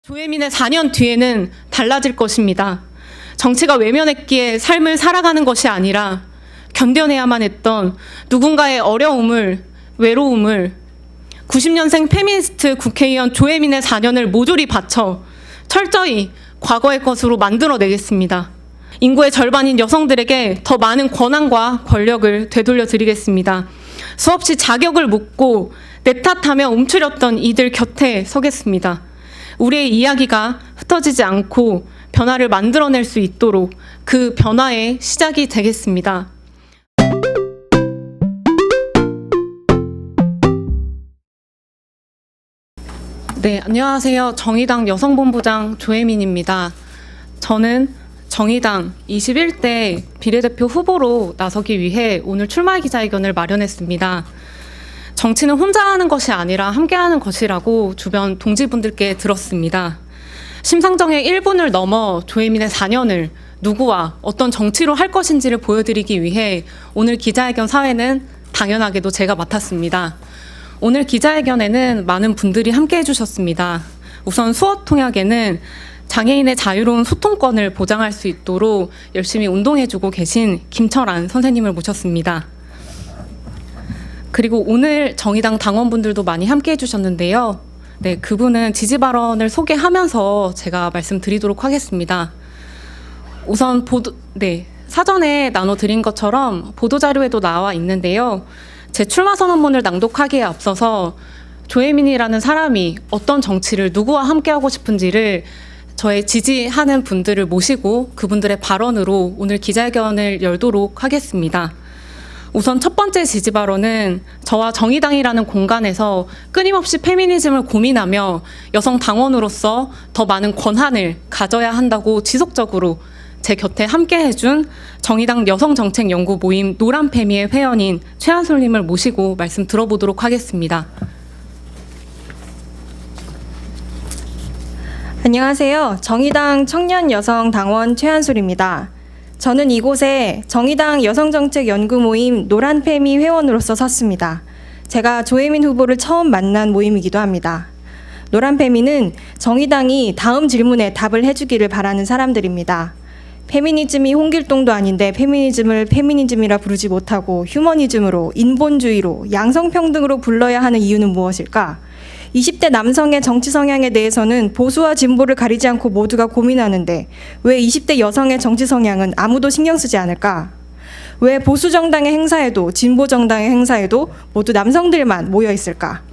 조혜민의 4년 뒤에는 달라질 것입니다. 정치가 외면했기에 삶을 살아가는 것이 아니라 견뎌내야만 했던 누군가의 어려움을, 외로움을 90년생 페미니스트 국회의원 조혜민의 4년을 모조리 바쳐 철저히 과거의 것으로 만들어내겠습니다. 인구의 절반인 여성들에게 더 많은 권한과 권력을 되돌려 드리겠습니다. 수없이 자격을 묻고 내 탓하며 움츠렸던 이들 곁에 서겠습니다. 우리의 이야기가 흩어지지 않고 변화를 만들어낼 수 있도록 그 변화의 시작이 되겠습니다. 네, 안녕하세요. 정의당 여성본부장 조혜민입니다. 저는 정의당 21대 비례대표 후보로 나서기 위해 오늘 출마 기자회견을 마련했습니다. 정치는 혼자 하는 것이 아니라 함께 하는 것이라고 주변 동지분들께 들었습니다. 심상정의 1분을 넘어 조혜민의 4년을 누구와 어떤 정치로 할 것인지를 보여드리기 위해 오늘 기자회견 사회는 당연하게도 제가 맡았습니다. 오늘 기자회견에는 많은 분들이 함께 해주셨습니다. 우선 수어통역에는 장애인의 자유로운 소통권을 보장할 수 있도록 열심히 운동해주고 계신 김철안 선생님을 모셨습니다. 그리고 오늘 정의당 당원분들도 많이 함께 해주셨는데요. 네, 그분은 지지 발언을 소개하면서 제가 말씀드리도록 하겠습니다. 우선 사전에 나눠드린 것처럼 보도자료에도 나와 있는데요. 제 출마 선언문을 낭독하기에 앞서서 조혜민이라는 사람이 어떤 정치를 누구와 함께하고 싶은지를 저의 지지하는 분들을 모시고 그분들의 발언으로 오늘 기자회견을 열도록 하겠습니다. 우선 첫 번째 지지 발언은 저와 정의당이라는 공간에서 끊임없이 페미니즘을 고민하며 여성 당원으로서 더 많은 권한을 가져야 한다고 지속적으로 제 곁에 함께 해준 정의당 여성정책연구 모임 노란페미의 회원인 최한솔님을 모시고 말씀 들어보도록 하겠습니다. 안녕하세요. 정의당 청년여성당원 최한솔입니다. 저는 이곳에 정의당 여성정책연구 모임 노란페미 회원으로서 섰습니다. 제가 조혜민 후보를 처음 만난 모임이기도 합니다. 노란페미는 정의당이 다음 질문에 답을 해주기를 바라는 사람들입니다. 페미니즘이 홍길동도 아닌데 페미니즘을 페미니즘이라 부르지 못하고 휴머니즘으로, 인본주의로, 양성평등으로 불러야 하는 이유는 무엇일까? 20대 남성의 정치 성향에 대해서는 보수와 진보를 가리지 않고 모두가 고민하는데 왜 20대 여성의 정치 성향은 아무도 신경 쓰지 않을까? 왜 보수 정당의 행사에도 진보 정당의 행사에도 모두 남성들만 모여 있을까?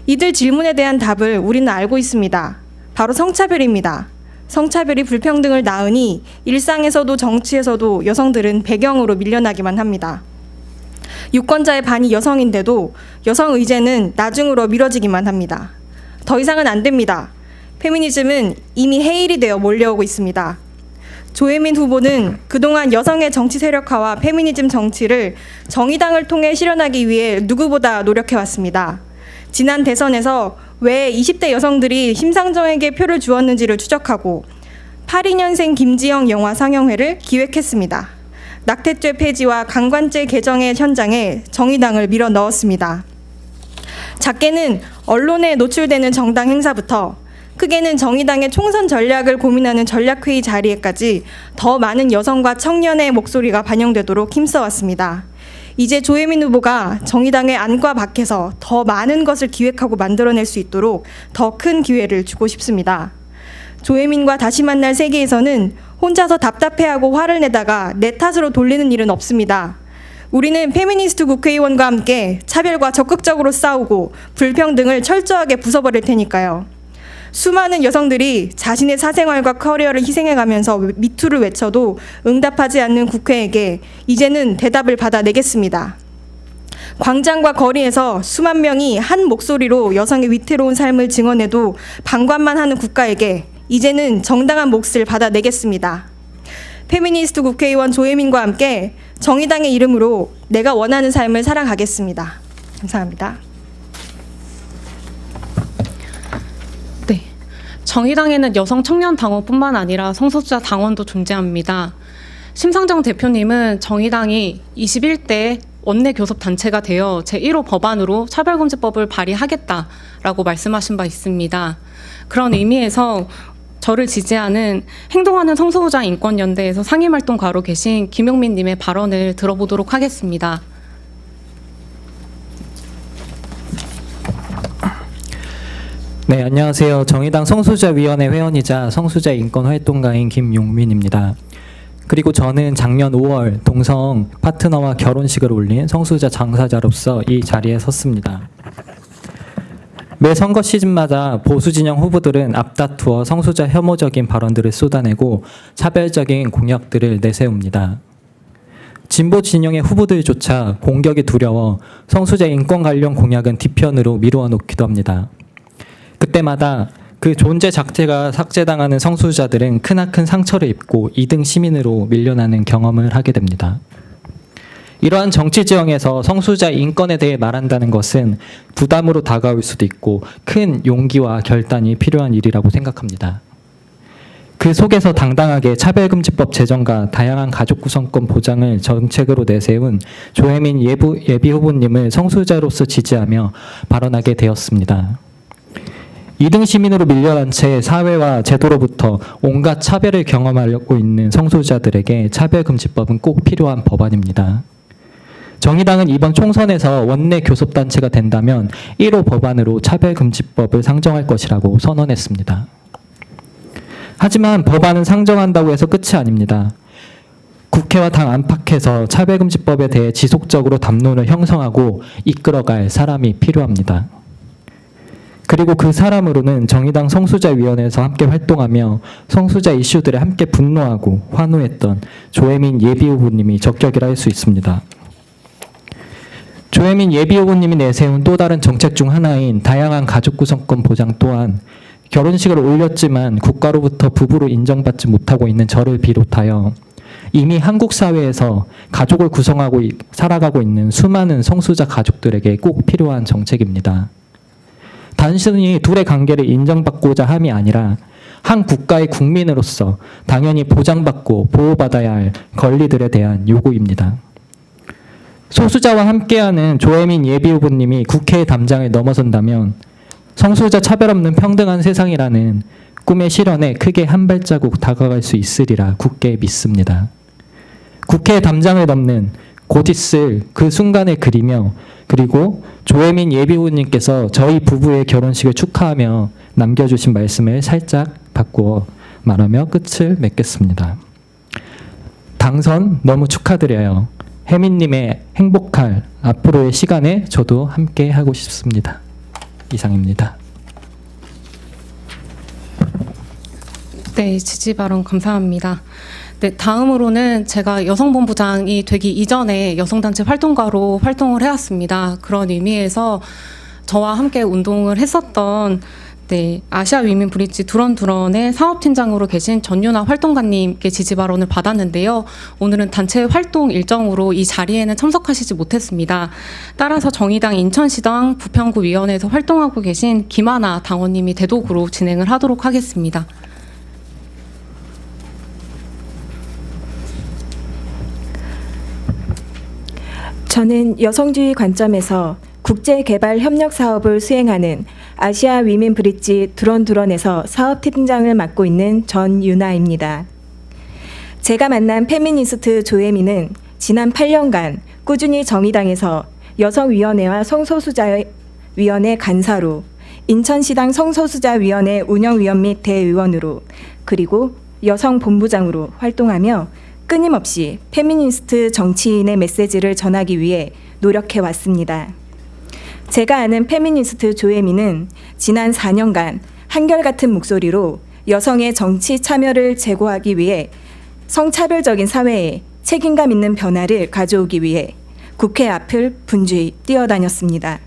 이들 질문에 대한 답을 우리는 알고 있습니다. 바로 성차별입니다. 성차별이 불평등을 낳으니 일상에서도 정치에서도 여성들은 배경으로 밀려나기만 합니다. 유권자의 반이 여성인데도 여성 의제는 나중으로 미뤄지기만 합니다. 더 이상은 안 됩니다. 페미니즘은 이미 해일이 되어 몰려오고 있습니다. 조혜민 후보는 그동안 여성의 정치 세력화와 페미니즘 정치를 정의당을 통해 실현하기 위해 누구보다 노력해왔습니다. 지난 대선에서 왜 20대 여성들이 심상정에게 표를 주었는지를 추적하고 82년생 김지영 영화 상영회를 기획했습니다. 낙태죄 폐지와 강관죄 개정의 현장에 정의당을 밀어 넣었습니다. 작게는 언론에 노출되는 정당 행사부터 크게는 정의당의 총선 전략을 고민하는 전략회의 자리에까지 더 많은 여성과 청년의 목소리가 반영되도록 힘써왔습니다. 이제 조혜민 후보가 정의당의 안과 밖에서 더 많은 것을 기획하고 만들어낼 수 있도록 더 큰 기회를 주고 싶습니다. 조혜민과 다시 만날 세계에서는 혼자서 답답해하고 화를 내다가 내 탓으로 돌리는 일은 없습니다. 우리는 페미니스트 국회의원과 함께 차별과 적극적으로 싸우고 불평등을 철저하게 부숴버릴 테니까요. 수많은 여성들이 자신의 사생활과 커리어를 희생해가면서 미투를 외쳐도 응답하지 않는 국회에게 이제는 대답을 받아내겠습니다. 광장과 거리에서 수만 명이 한 목소리로 여성의 위태로운 삶을 증언해도 방관만 하는 국가에게 이제는 정당한 몫을 받아내겠습니다. 페미니스트 국회의원 조혜민과 함께 정의당의 이름으로 내가 원하는 삶을 살아가겠습니다. 감사합니다. 네, 정의당에는 여성 청년 당원뿐만 아니라 성소수자 당원도 존재합니다. 심상정 대표님은 정의당이 21대 원내교섭단체가 되어 제1호 법안으로 차별금지법을 발의하겠다라고 말씀하신 바 있습니다. 그런 의미에서 저를 지지하는 행동하는 성소수자 인권연대에서 상임활동 가로 계신 김용민 님의 발언을 들어보도록 하겠습니다. 네, 안녕하세요. 정의당 성소수자위원회 회원이자 성소수자 인권활동가인 김용민입니다. 그리고 저는 작년 5월 동성 파트너와 결혼식을 올린 성소수자 당사자로서 이 자리에 섰습니다. 매 선거 시즌마다 보수 진영 후보들은 앞다투어 성소수자 혐오적인 발언들을 쏟아내고 차별적인 공약들을 내세웁니다. 진보 진영의 후보들조차 공격이 두려워 성소수자 인권 관련 공약은 뒤편으로 미루어 놓기도 합니다. 그때마다 그 존재 자체가 삭제당하는 성소수자들은 크나큰 상처를 입고 2등 시민으로 밀려나는 경험을 하게 됩니다. 이러한 정치 지형에서 성소수자 인권에 대해 말한다는 것은 부담으로 다가올 수도 있고 큰 용기와 결단이 필요한 일이라고 생각합니다. 그 속에서 당당하게 차별금지법 제정과 다양한 가족 구성권 보장을 정책으로 내세운 조혜민 예비 후보님을 성소수자로서 지지하며 발언하게 되었습니다. 2등 시민으로 밀려난 채 사회와 제도로부터 온갖 차별을 경험하고 있는 성소수자들에게 차별금지법은 꼭 필요한 법안입니다. 정의당은 이번 총선에서 원내 교섭단체가 된다면 1호 법안으로 차별금지법을 상정할 것이라고 선언했습니다. 하지만 법안은 상정한다고 해서 끝이 아닙니다. 국회와 당 안팎에서 차별금지법에 대해 지속적으로 담론을 형성하고 이끌어갈 사람이 필요합니다. 그리고 그 사람으로는 정의당 성소수자위원회에서 함께 활동하며 성소수자 이슈들에 함께 분노하고 환호했던 조혜민 예비 후보님이 적격이라 할 수 있습니다. 조혜민 예비 후보님이 내세운 또 다른 정책 중 하나인 다양한 가족 구성권 보장 또한 결혼식을 올렸지만 국가로부터 부부로 인정받지 못하고 있는 저를 비롯하여 이미 한국 사회에서 가족을 구성하고 살아가고 있는 수많은 성소수자 가족들에게 꼭 필요한 정책입니다. 단순히 둘의 관계를 인정받고자 함이 아니라 한 국가의 국민으로서 당연히 보장받고 보호받아야 할 권리들에 대한 요구입니다. 소수자와 함께하는 조혜민 예비 후보님이 국회의 담장을 넘어선다면 성소수자 차별 없는 평등한 세상이라는 꿈의 실현에 크게 한 발자국 다가갈 수 있으리라 굳게 믿습니다. 국회의 담장을 넘는 곧 있을 그 순간을 그리며 그리고 조혜민 예비 후보님께서 저희 부부의 결혼식을 축하하며 남겨주신 말씀을 살짝 바꾸어 말하며 끝을 맺겠습니다. 당선 너무 축하드려요. 혜민님의 행복할 앞으로의 시간에 저도 함께 하고 싶습니다. 이상입니다. 네, 지지 발언 감사합니다. 네, 다음으로는 제가 여성본부장이 되기 이전에 여성단체 활동가로 활동을 해왔습니다. 그런 의미에서 저와 함께 운동을 했었던 아시아 위민 브릿지 두런두런의 사업팀장으로 계신 전윤아 활동가님께 지지 발언을 받았는데요. 오늘은 단체 활동 일정으로 이 자리에는 참석하시지 못했습니다. 따라서 정의당 인천시당 부평구위원회에서 활동하고 계신 김하나 당원님이 대독으로 진행을 하도록 하겠습니다. 저는 여성주의 관점에서 국제개발 협력 사업을 수행하는 아시아 위민 브릿지 두런두런에서 사업팀장을 맡고 있는 전윤아입니다. 제가 만난 페미니스트 조혜민은 지난 8년간 꾸준히 정의당에서 여성위원회와 성소수자위원회 간사로 인천시당 성소수자위원회 운영위원 및 대의원으로 그리고 여성본부장으로 활동하며 끊임없이 페미니스트 정치인의 메시지를 전하기 위해 노력해왔습니다. 제가 아는 페미니스트 조혜민은 지난 4년간 한결같은 목소리로 여성의 정치 참여를 제고하기 위해 성차별적인 사회에 책임감 있는 변화를 가져오기 위해 국회 앞을 분주히 뛰어다녔습니다.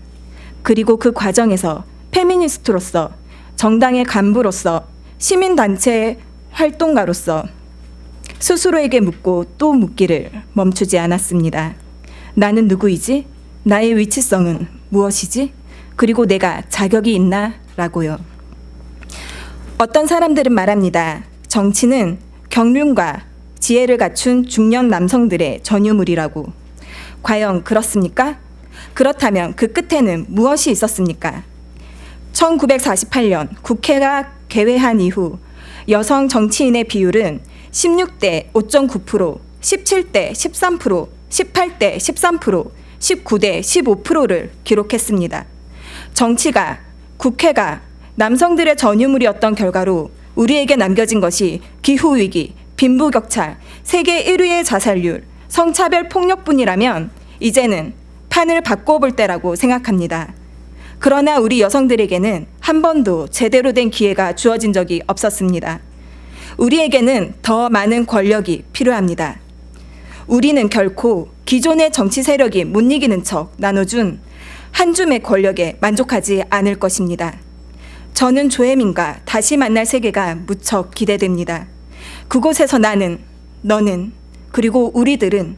그리고 그 과정에서 페미니스트로서, 정당의 간부로서, 시민단체의 활동가로서 스스로에게 묻고 또 묻기를 멈추지 않았습니다. 나는 누구이지? 나의 위치성은 무엇이지? 그리고 내가 자격이 있나? 라고요. 어떤 사람들은 말합니다. 정치는 경륜과 지혜를 갖춘 중년 남성들의 전유물이라고. 과연 그렇습니까? 그렇다면 그 끝에는 무엇이 있었습니까? 1948년 국회가 개회한 이후 여성 정치인의 비율은 16대 5.9%, 17대 13%, 18대 13%, 19대 15%를 기록했습니다. 정치가, 국회가 남성들의 전유물이었던 결과로 우리에게 남겨진 것이 기후위기, 빈부격차, 세계 1위의 자살률, 성차별 폭력뿐이라면 이제는 판을 바꿔볼 때라고 생각합니다. 그러나 우리 여성들에게는 한 번도 제대로 된 기회가 주어진 적이 없었습니다. 우리에게는 더 많은 권력이 필요합니다. 우리는 결코 기존의 정치 세력이 못 이기는 척 나눠준 한 줌의 권력에 만족하지 않을 것입니다. 저는 조혜민과 다시 만날 세계가 무척 기대됩니다. 그곳에서 나는, 너는, 그리고 우리들은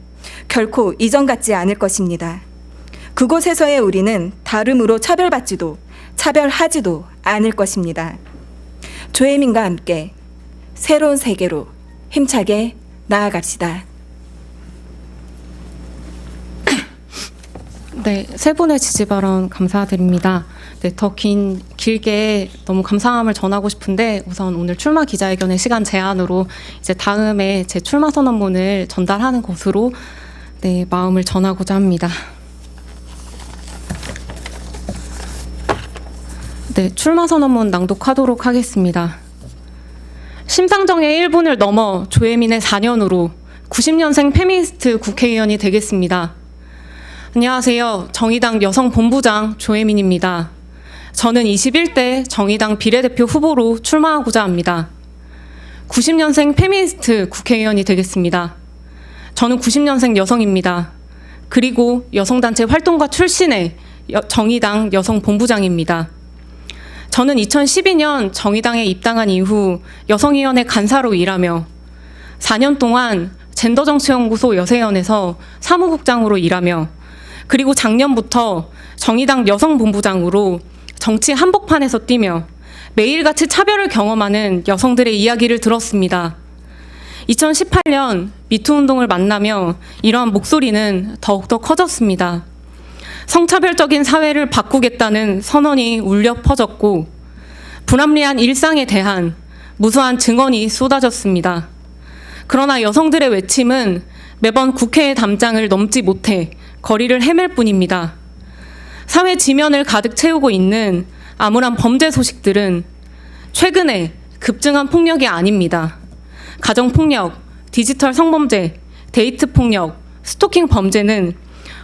결코 이전 같지 않을 것입니다. 그곳에서의 우리는 다름으로 차별받지도 차별하지도 않을 것입니다. 조혜민과 함께 새로운 세계로 힘차게 나아갑시다. 네, 세 분의 지지 발언 감사드립니다. 네, 더 길게 너무 감사함을 전하고 싶은데 우선 오늘 출마 기자회견의 시간 제한으로 이제 다음에 제 출마 선언문을 전달하는 것으로 네, 마음을 전하고자 합니다. 네, 출마 선언문 낭독하도록 하겠습니다. 심상정의 1분을 넘어 조혜민의 4년으로 90년생 페미니스트 국회의원이 되겠습니다. 안녕하세요. 정의당 여성본부장 조혜민입니다. 저는 21대 정의당 비례대표 후보로 출마하고자 합니다. 90년생 페미니스트 국회의원이 되겠습니다. 저는 90년생 여성입니다. 그리고 여성단체 활동가 출신의 정의당 여성본부장입니다. 저는 2012년 정의당에 입당한 이후 여성위원회 간사로 일하며 4년 동안 젠더정치연구소 여세연에서 사무국장으로 일하며 그리고 작년부터 정의당 여성본부장으로 정치 한복판에서 뛰며 매일같이 차별을 경험하는 여성들의 이야기를 들었습니다. 2018년 미투 운동을 만나며 이러한 목소리는 더욱더 커졌습니다. 성차별적인 사회를 바꾸겠다는 선언이 울려 퍼졌고 불합리한 일상에 대한 무수한 증언이 쏟아졌습니다. 그러나 여성들의 외침은 매번 국회의 담장을 넘지 못해 거리를 헤맬 뿐입니다. 사회 지면을 가득 채우고 있는 암울한 범죄 소식들은 최근에 급증한 폭력이 아닙니다. 가정폭력, 디지털 성범죄, 데이트폭력, 스토킹 범죄는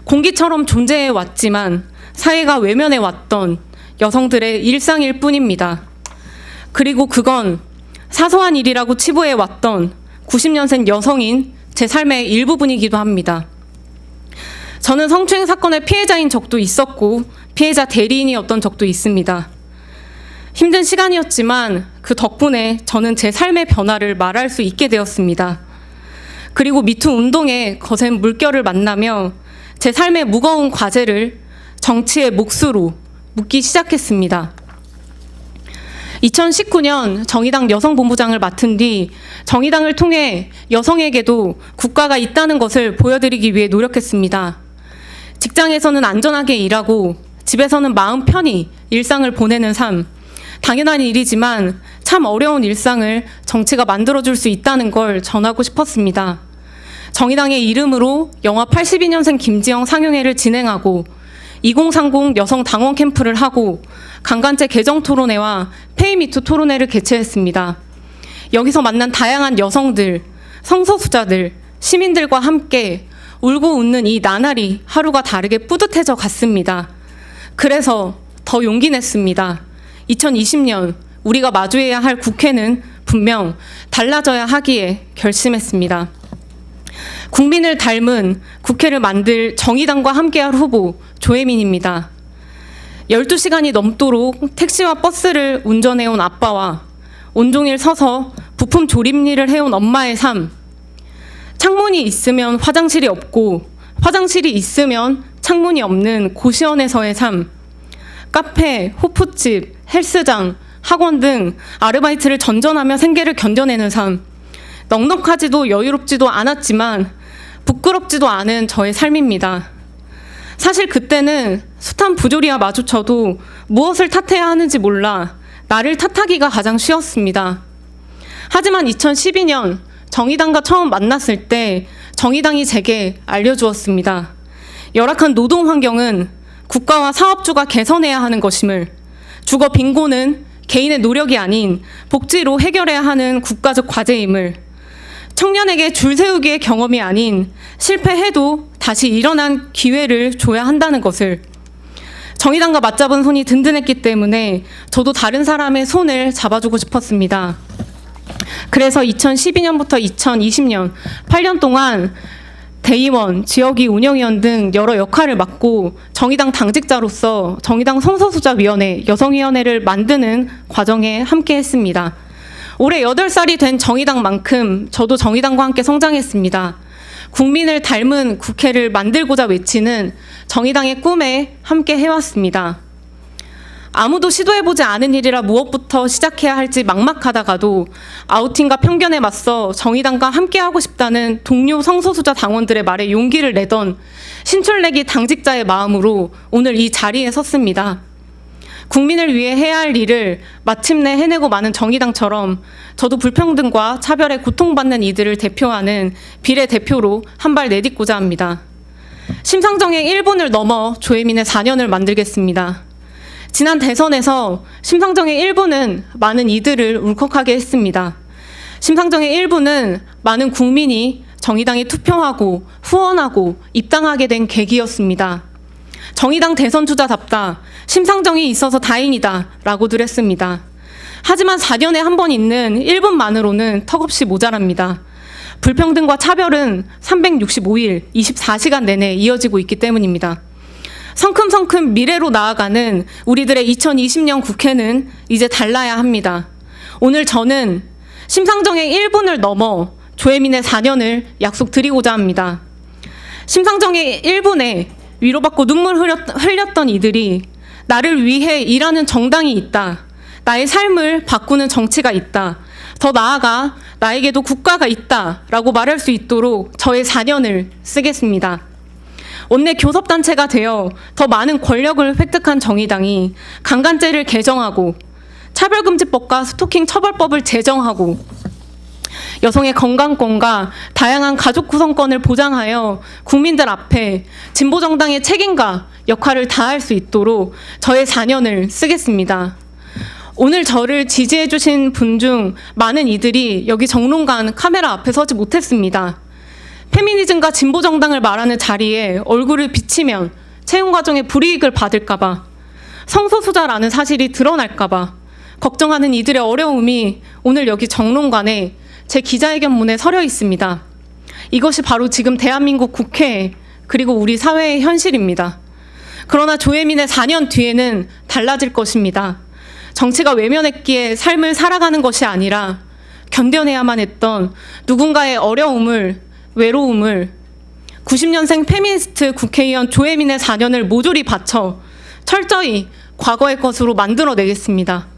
공기처럼 존재해 왔지만 사회가 외면해 왔던 여성들의 일상일 뿐입니다. 그리고 그건 사소한 일이라고 치부해 왔던 90년생 여성인 제 삶의 일부분이기도 합니다. 저는 성추행 사건의 피해자인 적도 있었고 피해자 대리인이었던 적도 있습니다. 힘든 시간이었지만 그 덕분에 저는 제 삶의 변화를 말할 수 있게 되었습니다. 그리고 미투 운동의 거센 물결을 만나며 제 삶의 무거운 과제를 정치의 몫으로 묻기 시작했습니다. 2019년 정의당 여성본부장을 맡은 뒤 정의당을 통해 여성에게도 국가가 있다는 것을 보여드리기 위해 노력했습니다. 직장에서는 안전하게 일하고 집에서는 마음 편히 일상을 보내는 삶, 당연한 일이지만 참 어려운 일상을 정치가 만들어줄 수 있다는 걸 전하고 싶었습니다. 정의당의 이름으로 영화 82년생 김지영 상영회를 진행하고 2030 여성 당원 캠프를 하고 강간죄 개정 토론회와 페이미투 토론회를 개최했습니다. 여기서 만난 다양한 여성들, 성소수자들, 시민들과 함께 울고 웃는 이 나날이 하루가 다르게 뿌듯해져 갔습니다. 그래서 더 용기 냈습니다. 2020년 우리가 마주해야 할 국회는 분명 달라져야 하기에 결심했습니다. 국민을 닮은 국회를 만들 정의당과 함께할 후보 조혜민입니다. 12시간이 넘도록 택시와 버스를 운전해온 아빠와 온종일 서서 부품 조립 일을 해온 엄마의 삶, 창문이 있으면 화장실이 없고 화장실이 있으면 창문이 없는 고시원에서의 삶, 카페, 호프집, 헬스장, 학원 등 아르바이트를 전전하며 생계를 견뎌내는 삶, 넉넉하지도 여유롭지도 않았지만 부끄럽지도 않은 저의 삶입니다. 사실 그때는 숱한 부조리와 마주쳐도 무엇을 탓해야 하는지 몰라 나를 탓하기가 가장 쉬웠습니다. 하지만 2012년 정의당과 처음 만났을 때 정의당이 제게 알려주었습니다. 열악한 노동 환경은 국가와 사업주가 개선해야 하는 것임을, 주거 빈곤은 개인의 노력이 아닌 복지로 해결해야 하는 국가적 과제임을, 청년에게 줄 세우기의 경험이 아닌 실패해도 다시 일어난 기회를 줘야 한다는 것을, 정의당과 맞잡은 손이 든든했기 때문에 저도 다른 사람의 손을 잡아주고 싶었습니다. 그래서 2012년부터 2020년 8년 동안 대의원, 지역위 운영위원 등 여러 역할을 맡고 정의당 당직자로서 정의당 성소수자위원회, 여성위원회를 만드는 과정에 함께했습니다. 올해 8살이 된 정의당만큼 저도 정의당과 함께 성장했습니다. 국민을 닮은 국회를 만들고자 외치는 정의당의 꿈에 함께 해왔습니다. 아무도 시도해보지 않은 일이라 무엇부터 시작해야 할지 막막하다가도 아우팅과 편견에 맞서 정의당과 함께하고 싶다는 동료 성소수자 당원들의 말에 용기를 내던 신출내기 당직자의 마음으로 오늘 이 자리에 섰습니다. 국민을 위해 해야 할 일을 마침내 해내고 마는 정의당처럼 저도 불평등과 차별에 고통받는 이들을 대표하는 비례대표로 한 발 내딛고자 합니다. 심상정의 1분을 넘어 조혜민의 4년을 만들겠습니다. 지난 대선에서 심상정의 1분은 많은 이들을 울컥하게 했습니다. 심상정의 1분은 많은 국민이 정의당에 투표하고 후원하고 입당하게 된 계기였습니다. 정의당 대선 주자답다, 심상정이 있어서 다행이다 라고들 했습니다. 하지만 4년에 한 번 있는 1분만으로는 턱없이 모자랍니다. 불평등과 차별은 365일 24시간 내내 이어지고 있기 때문입니다. 성큼성큼 미래로 나아가는 우리들의 2020년 국회는 이제 달라야 합니다. 오늘 저는 심상정의 1분을 넘어 조혜민의 4년을 약속드리고자 합니다. 심상정의 1분에 위로받고 눈물 흘렸던 이들이 나를 위해 일하는 정당이 있다, 나의 삶을 바꾸는 정치가 있다, 더 나아가 나에게도 국가가 있다 라고 말할 수 있도록 저의 4년을 쓰겠습니다. 원내 교섭단체가 되어 더 많은 권력을 획득한 정의당이 강간죄를 개정하고 차별금지법과 스토킹 처벌법을 제정하고 여성의 건강권과 다양한 가족 구성권을 보장하여 국민들 앞에 진보정당의 책임과 역할을 다할 수 있도록 저의 4년을 쓰겠습니다. 오늘 저를 지지해 주신 분 중 많은 이들이 여기 정론관 카메라 앞에 서지 못했습니다. 페미니즘과 진보정당을 말하는 자리에 얼굴을 비치면 채용 과정에 불이익을 받을까봐, 성소수자라는 사실이 드러날까봐 걱정하는 이들의 어려움이 오늘 여기 정론관에 제 기자회견문에 서려 있습니다. 이것이 바로 지금 대한민국 국회 그리고 우리 사회의 현실입니다. 그러나 조혜민의 4년 뒤에는 달라질 것입니다. 정치가 외면했기에 삶을 살아가는 것이 아니라 견뎌내야만 했던 누군가의 어려움을, 외로움을 90년생 페미니스트 국회의원 조혜민의 4년을 모조리 바쳐 철저히 과거의 것으로 만들어내겠습니다.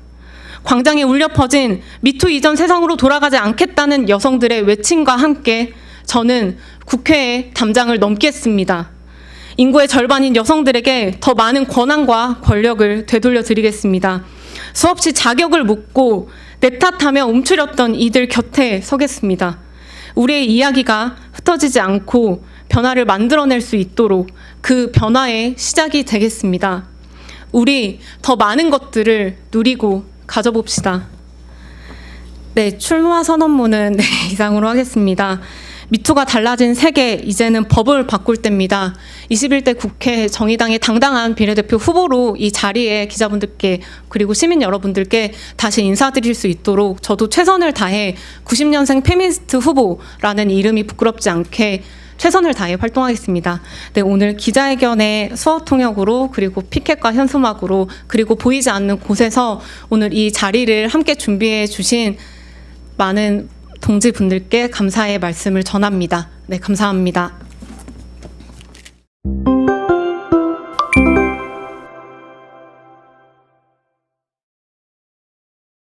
광장에 울려 퍼진 미투 이전 세상으로 돌아가지 않겠다는 여성들의 외침과 함께 저는 국회의 담장을 넘겠습니다. 인구의 절반인 여성들에게 더 많은 권한과 권력을 되돌려 드리겠습니다. 수없이 자격을 묻고 내 탓하며 움츠렸던 이들 곁에 서겠습니다. 우리의 이야기가 흩어지지 않고 변화를 만들어낼 수 있도록 그 변화의 시작이 되겠습니다. 우리 더 많은 것들을 누리고 가져봅시다. 네, 출마 선언문은 이상으로 하겠습니다. 미투가 달라진 세계, 이제는 법을 바꿀 때입니다. 21대 국회 정의당의 당당한 비례대표 후보로 이 자리에 기자분들께 그리고 시민 여러분들께 다시 인사드릴 수 있도록 저도 최선을 다해 90년생 페미니스트 후보라는 이름이 부끄럽지 않게 최선을 다해 활동하겠습니다. 네, 오늘 기자회견의 수어 통역으로 그리고 피켓과 현수막으로 그리고 보이지 않는 곳에서 오늘 이 자리를 함께 준비해 주신 많은 동지분들께 감사의 말씀을 전합니다. 네, 감사합니다.